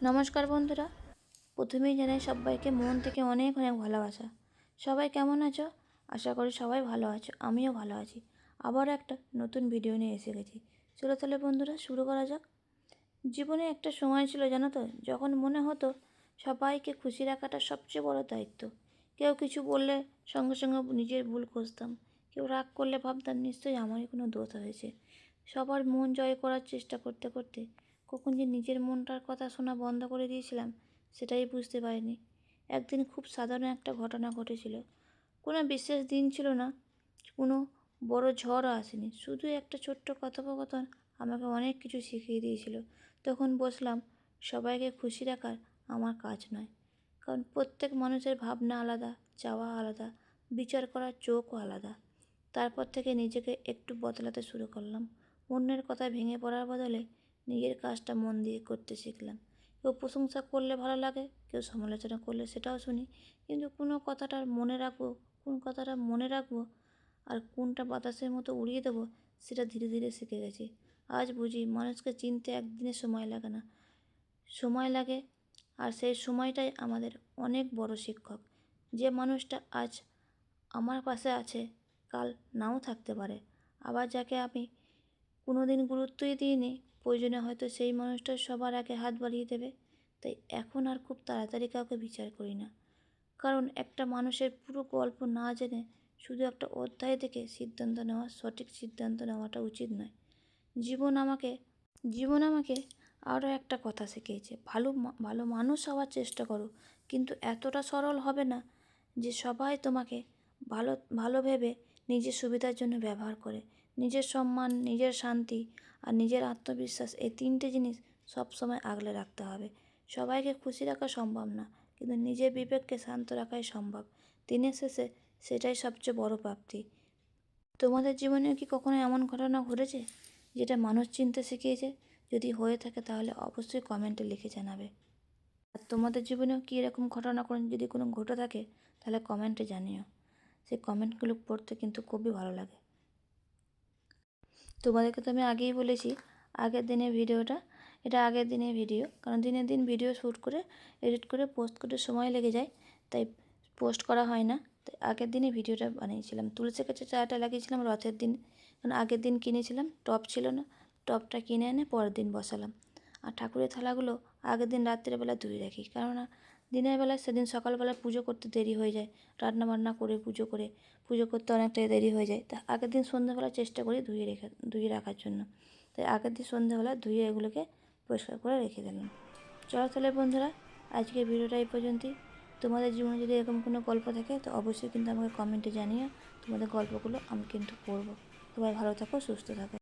নমস্কার বন্ধুরা, প্রথমেই জানাই সবাইকে মন থেকে অনেক অনেক ভালোবাসা। সবাই কেমন আছো? আশা করি সবাই ভালো আছো, আমিও ভালো আছি। আবার একটা নতুন ভিডিও নিয়ে এসে গেছি। চলো তাহলে বন্ধুরা শুরু করা যাক। জীবনে একটা সময় ছিল জানো তো, যখন মনে হতো সবাইকে খুশি রাখাটা সবচেয়ে বড় দায়িত্ব। কেউ কিছু বললে সঙ্গে সঙ্গে নিজের ভুল খুঁজতাম, কেউ রাগ করলে ভাবতাম নিশ্চয়ই আমারই কোনো দোষ হয়েছে। সবার মন জয় করার চেষ্টা করতে করতে কখন যে নিজের মনটার কথা শোনা বন্ধ করে দিয়েছিলাম সেটাই বুঝতে পারিনি। একদিন খুব সাধারণ একটা ঘটনা ঘটেছিল। কোনো বিশেষ দিন ছিল না, কোনো বড় ঝড়ও আসেনি, শুধু একটা ছোট্ট কথোপকথন আমাকে অনেক কিছু শিখিয়ে দিয়েছিল। তখন বসলাম, সবাইকে খুশি রাখার আমার কাজ নয়, কারণ প্রত্যেক মানুষের ভাবনা আলাদা, চাওয়া আলাদা, বিচার করার চোখও আলাদা। তারপর থেকে নিজেকে একটু বদলাতে শুরু করলাম। অন্যের কথায় ভেঙে পড়ার বদলে নিজের কাজটা মন দিয়ে করতে শিখলাম। কেউ প্রশংসা করলে ভালো লাগে, কেউ সমালোচনা করলে সেটাও শুনি, কিন্তু কোন কথাটা মনে রাখবো আর কোনটা বাতাসের মতো উড়িয়ে দেবো সেটা ধীরে ধীরে শিখে গেছি। আজ বুঝি মানুষকে চিনতে একদিনের সময় লাগে না, সময় লাগে, আর সেই সময়টাই আমাদের অনেক বড় শিক্ষক। যে মানুষটা আজ আমার পাশে আছে কাল নাও থাকতে পারে, আবার যাকে আমি কোনো দিন গুরুত্বই দিইনি প্রয়োজনে হয়তো সেই মানুষটা সবার আগে হাত বাড়িয়ে দেবে। তাই এখন আর খুব তাড়াতাড়ি কাউকে বিচার করি না, কারণ একটা মানুষের পুরো গল্প না জেনে শুধু একটা অধ্যায় থেকে সঠিক সিদ্ধান্ত নেওয়াটা উচিত নয়। জীবন আমাকে জীবন আমাকে আরও একটা কথা শিখিয়েছে, ভালো মানুষ হওয়ার চেষ্টা করো, কিন্তু এতটা সরল হবে না যে সবাই তোমাকে ভালো ভালো ভেবে নিজের সুবিধার জন্য ব্যবহার করে। নিজের সম্মান, নিজের শান্তি আর নিজের আত্মবিশ্বাস, এই তিনটে জিনিস সবসময় আগলে রাখতে হবে। সবাইকে খুশি রাখা সম্ভব না, কিন্তু নিজের বিবেককে শান্ত রাখাই সম্ভব। দিনের শেষে সেটাই সবচেয়ে বড় প্রাপ্তি। তোমাদের জীবনেও কি কখনো এমন ঘটনা ঘটেছে যেটা মানুষ চিনতে শিখিয়েছে? যদি হয়ে থাকে তাহলে অবশ্যই কমেন্টে লিখে জানাবে। আর তোমাদের জীবনেও কি এরকম ঘটনা যদি কোনো ঘটে থাকে তাহলে কমেন্টে জানিও। সেই কমেন্টগুলো পড়তে কিন্তু খুবই ভালো লাগে। তোমাদেরকে তো আমি আগেই বলেছি আগের দিনের ভিডিওটা, এটা আগের দিনের ভিডিও, কারণ দিনের দিন ভিডিও শ্যুট করে এডিট করে পোস্ট করতে সময় লেগে যায়, তাই পোস্ট করা হয় না। তাই আগের দিনে ভিডিওটা বানিয়েছিলাম। তুলসী গাছে চারাটা লাগিয়েছিলাম রথের দিন, কারণ আগের দিন কিনেছিলাম, টব ছিল না, টবটা কিনে এনে পরের দিন বসালাম। আর ঠাকুরের থালাগুলো আগের দিন রাত্রেবেলা ধুয়ে রাখি, কেননা দিনের বেলায় সেদিন সকালবেলা পুজো করতে দেরি হয়ে যায়, রান্না বান্না করে পুজো করতে অনেকটাই দেরি হয়ে যায়। তা আগের দিন সন্ধ্যাবেলা চেষ্টা করি ধুয়ে রাখার জন্য। তাই আগের দিন সন্ধ্যাবেলা ধুয়ে এগুলোকে পরিষ্কার করে রেখে দিলাম। চলো তাহলে বন্ধুরা, আজকের ভিডিওটা এই পর্যন্তই। তোমাদের জীবনে যদি এরকম কোনো গল্প থাকে তো অবশ্যই কিন্তু আমাকে কমেন্টে জানিও। তোমাদের গল্পগুলো আমি কিন্তু পড়বো। সবাই ভালো থাকো, সুস্থ থাকো।